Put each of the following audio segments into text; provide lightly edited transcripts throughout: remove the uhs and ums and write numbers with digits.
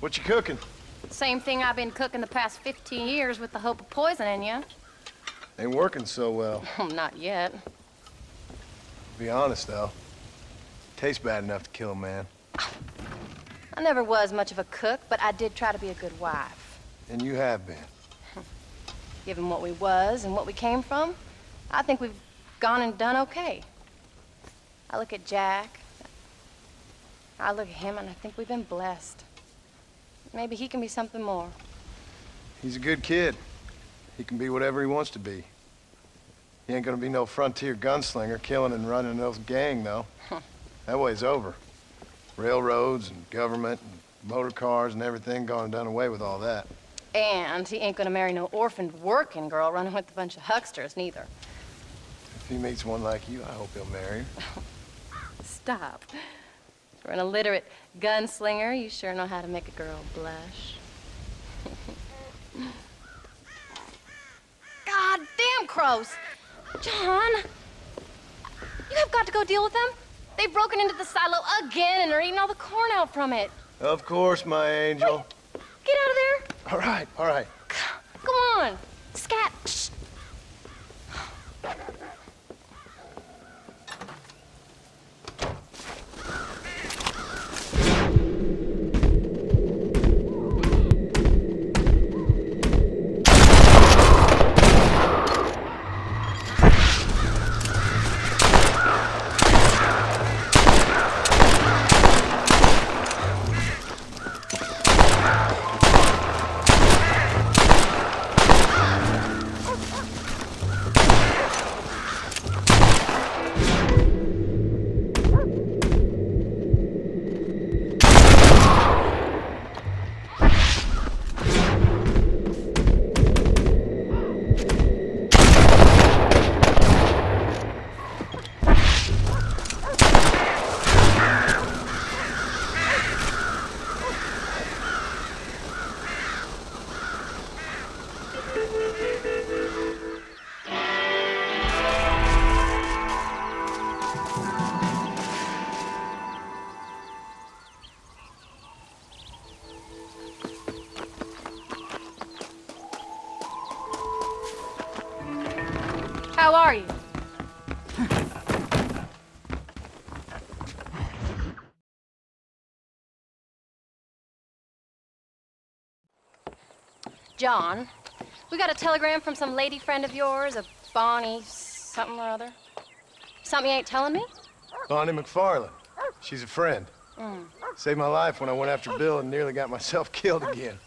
What you cooking? Same thing I've been cooking the past 15 years with the hope of poisoning you. Ain't working so well. Not yet. Be honest, though. Tastes bad enough to kill a man. I never was much of a cook, but I did try to be a good wife. And you have been. Given what we was and what we came from, I think we've gone and done okay. I look at Jack. I look at him and I think we've been blessed. Maybe he can be something more. He's a good kid. He can be whatever he wants to be. He ain't gonna be no frontier gunslinger killing and running those gang, though. That way's over. Railroads and government and motor cars and everything gone and done away with all that. And he ain't gonna marry no orphaned working girl running with a bunch of hucksters, neither. If he meets one like you, I hope he'll marry her. Stop. For an illiterate gunslinger, you sure know how to make a girl blush. God damn crows! John! You have got to go deal with them. They've broken into the silo again and are eating all the corn out from it. Of course, my angel. Wait, get out of there. All right, all right. Come on. Scat. Shh. How are you? John, we got a telegram from some lady friend of yours, a Bonnie something or other. Something you ain't telling me? Bonnie McFarland. She's a friend. Saved my life when I went after Bill and nearly got myself killed again.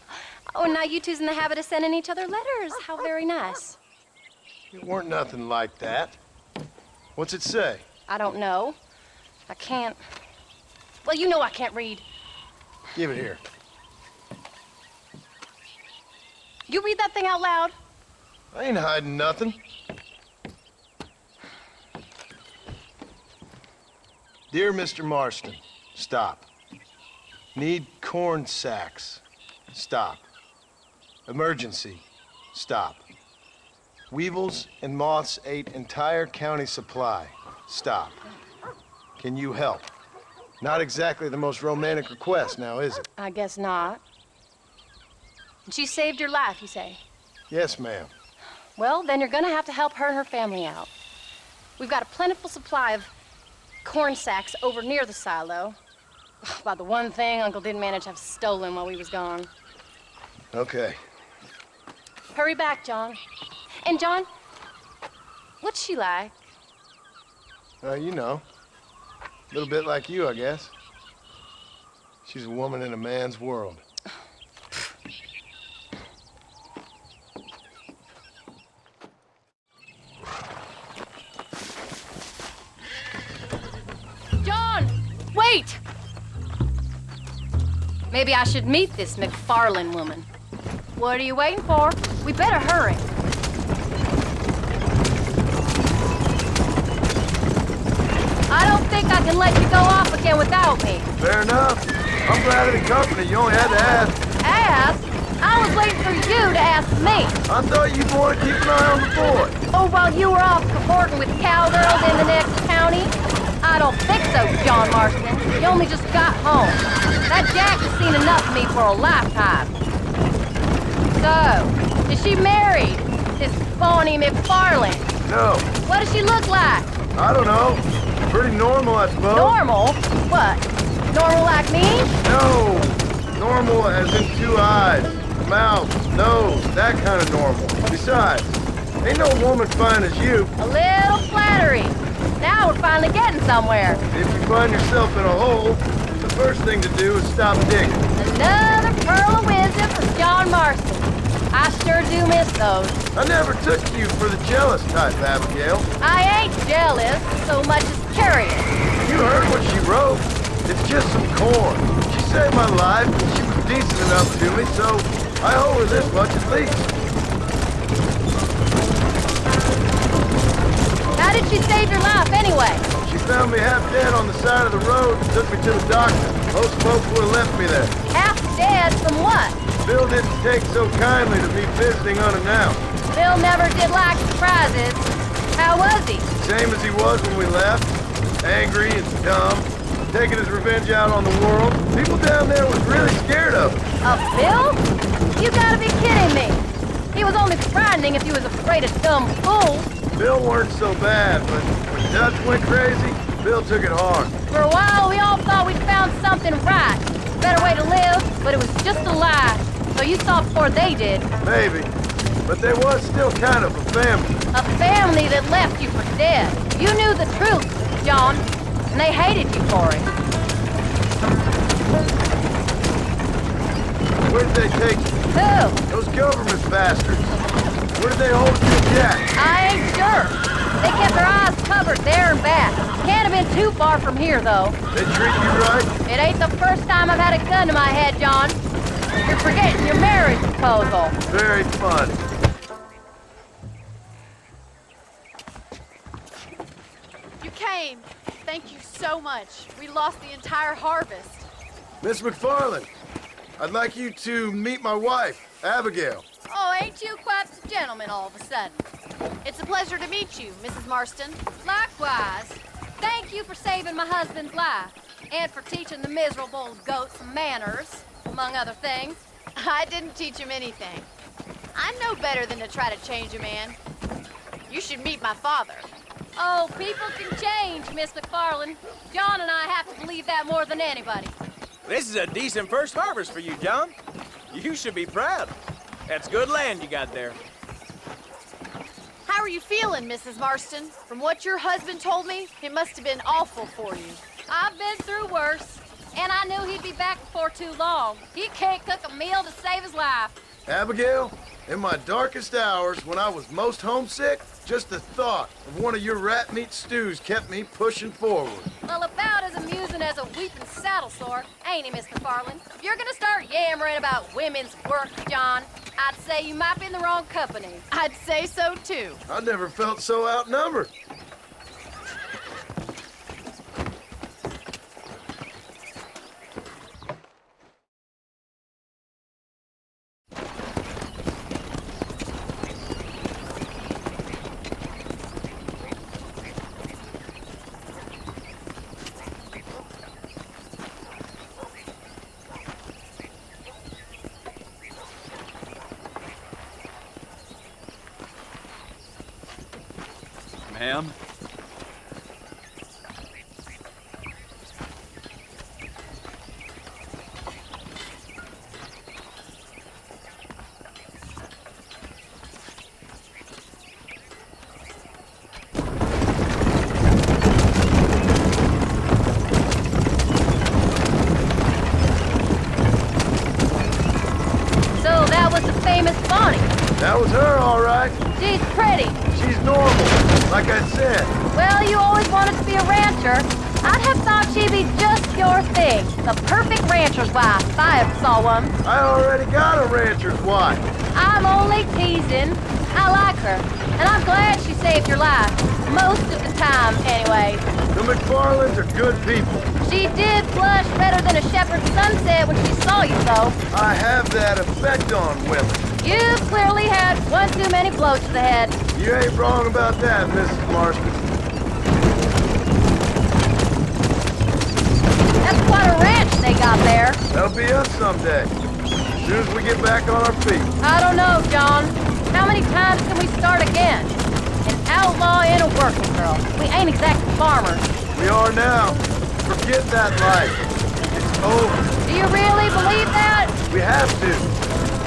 Oh, and now you two's in the habit of sending each other letters. How very nice. It weren't nothing like that. What's it say? I don't know. I can't... Well, you know I can't read. Give it here. You read that thing out loud? I ain't hiding nothing. Dear Mr. Marston, stop. Need corn sacks. Stop. Emergency. Stop. Weevils and moths ate entire county supply. Stop. Can you help? Not exactly the most romantic request now, is it? I guess not. And she saved your life, you say? Yes, ma'am. Well, then you're gonna have to help her and her family out. We've got a plentiful supply of corn sacks over near the silo. About the one thing Uncle didn't manage to have stolen while we was gone. Okay. Hurry back, John. And John, what's she like? You know. A little bit like you, I guess. She's a woman in a man's world. John, wait! Maybe I should meet this McFarland woman. What are you waiting for? We better hurry. I don't think I can let you go off again without me. Fair enough. I'm glad of the company. You only had to ask. Ask? I was waiting for you to ask me. I thought you'd want to keep an eye on the boy. Oh, while you were off cavorting with cowgirls in the next county, I don't think so, John Marston. You only just got home. That Jack has seen enough of me for a lifetime. So, is she married? This Bonnie McFarlane? No, What does she look like? I don't know. Pretty normal, I suppose. Normal? What? Normal like me? No, normal as in 2 eyes, mouth, nose, that kind of normal. Besides, ain't no woman fine as you. A little flattery. Now we're finally getting somewhere. If you find yourself in a hole, the first thing to do is stop digging. Another pearl of wisdom from John Marston. I sure do miss those. I never took you for the jealous type, Abigail. I ain't jealous so much as curious. You heard what she wrote. It's just some corn. She saved my life, and she was decent enough to me, so I owe her this much at least. How did she save your life anyway? She found me half dead on the side of the road and took me to the doctor. Most folks would have left me there. Half dead from what? Bill didn't take so kindly to me visiting unannounced. Bill never did like surprises. How was he? Same as he was when we left. Angry and dumb. Taking his revenge out on the world. People down there was really scared of him. Of Bill? You gotta be kidding me. He was only frightening if he was afraid of dumb fools. Bill weren't so bad, but when Dutch went crazy, Bill took it hard. For a while, we all thought we'd found something right. Better way to live, but it was just a lie. So you saw before they did. Maybe. But they was still kind of a family. A family that left you for dead. You knew the truth, John, and they hated you for it. Where did they take you? Who? Those government bastards. Where did they hold you and Jack? I ain't sure. They kept their eyes covered there and back. Can't have been too far from here, though. They treat you right? It ain't the first time I've had a gun to my head, John. You're forgetting your marriage proposal. Very funny. You came. Thank you so much. We lost the entire harvest. Miss McFarlane, I'd like you to meet my wife, Abigail. Oh, ain't you quite the gentleman all of a sudden? It's a pleasure to meet you, Mrs. Marston. Likewise. Thank you for saving my husband's life. And for teaching the miserable goat some manners, among other things. I didn't teach him anything. I know better than to try to change a man. You should meet my father. Oh, people can change, Miss McFarlane. John and I have to believe that more than anybody. This is a decent first harvest for you, John. You should be proud. That's good land you got there. How are you feeling, Mrs. Marston? From what your husband told me, it must have been awful for you. I've been through worse, and I knew he'd be back before too long. He can't cook a meal to save his life. Abigail, in my darkest hours, when I was most homesick, just the thought of one of your rat meat stews kept me pushing forward. Well, about as amusing as a weeping saddle sore, ain't he, Miss McFarlane? If you're gonna start yammering about women's work, John, I'd say you might be in the wrong company. I'd say so, too. I never felt so outnumbered. Ma'am? So that was the famous Bonnie. That was her, all right. She's pretty. She's normal, like I said. Well, you always wanted to be a rancher. I'd have thought she'd be just your thing. The perfect rancher's wife, if I ever saw one. I already got a rancher's wife. I'm only teasing. I like her, and I'm glad she saved your life. Most of the time, anyway. The McFarlanes are good people. She did blush redder than a shepherd's sunset when she saw you, though. I have that effect on women. You clearly had one too many blows to the head. You ain't wrong about that, Mrs. Marston. That'll be us someday. As soon as we get back on our feet. I don't know, John. How many times can we start again? An outlaw and a working girl. We ain't exactly farmers. We are now. Forget that life. It's over. Do you really believe that? We have to.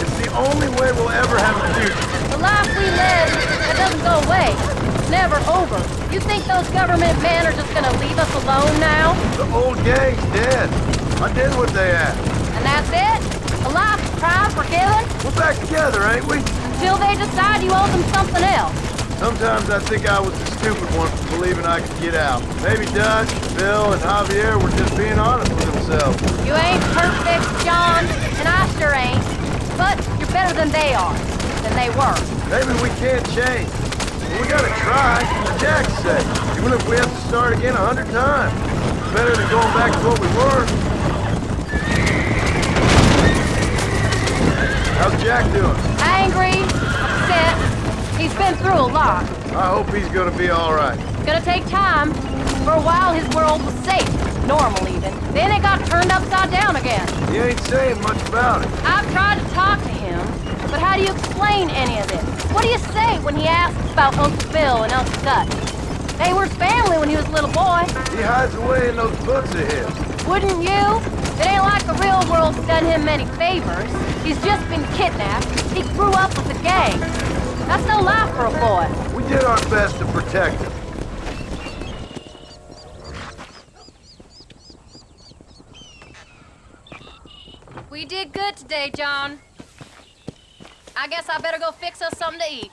It's the only way we'll ever have a future. The life we live, that doesn't go away. It's never over. You think those government men are just gonna leave us alone now? The old gang's dead. I did what they asked. And that's it? A life of crime forgiven? We're back together, ain't we? Until they decide you owe them something else. Sometimes I think I was the stupid one for believing I could get out. Maybe Dutch, Bill, and Javier were just being honest with themselves. You ain't perfect, John, and I sure ain't. But you're better than they are, than they were. Maybe we can't change. But we gotta try, for Jack's sake. Even if we have to start again 100 times. It's better than going back to what we were. How's Jack doing? Angry, upset. He's been through a lot. I hope he's gonna be all right. It's gonna take time. For a while, his world was safe, normal even. Then it got turned upside down again. He ain't saying much about it. I've tried to talk to him, but how do you explain any of this? What do you say when he asks about Uncle Bill and Uncle Dutch? They were family when he was a little boy. He hides away in those books of his. Wouldn't you? It ain't like the real world's done him many favors. He's just been kidnapped. He grew up with a gang. That's no life for a boy. We did our best to protect him. We did good today, John. I guess I better go fix us something to eat.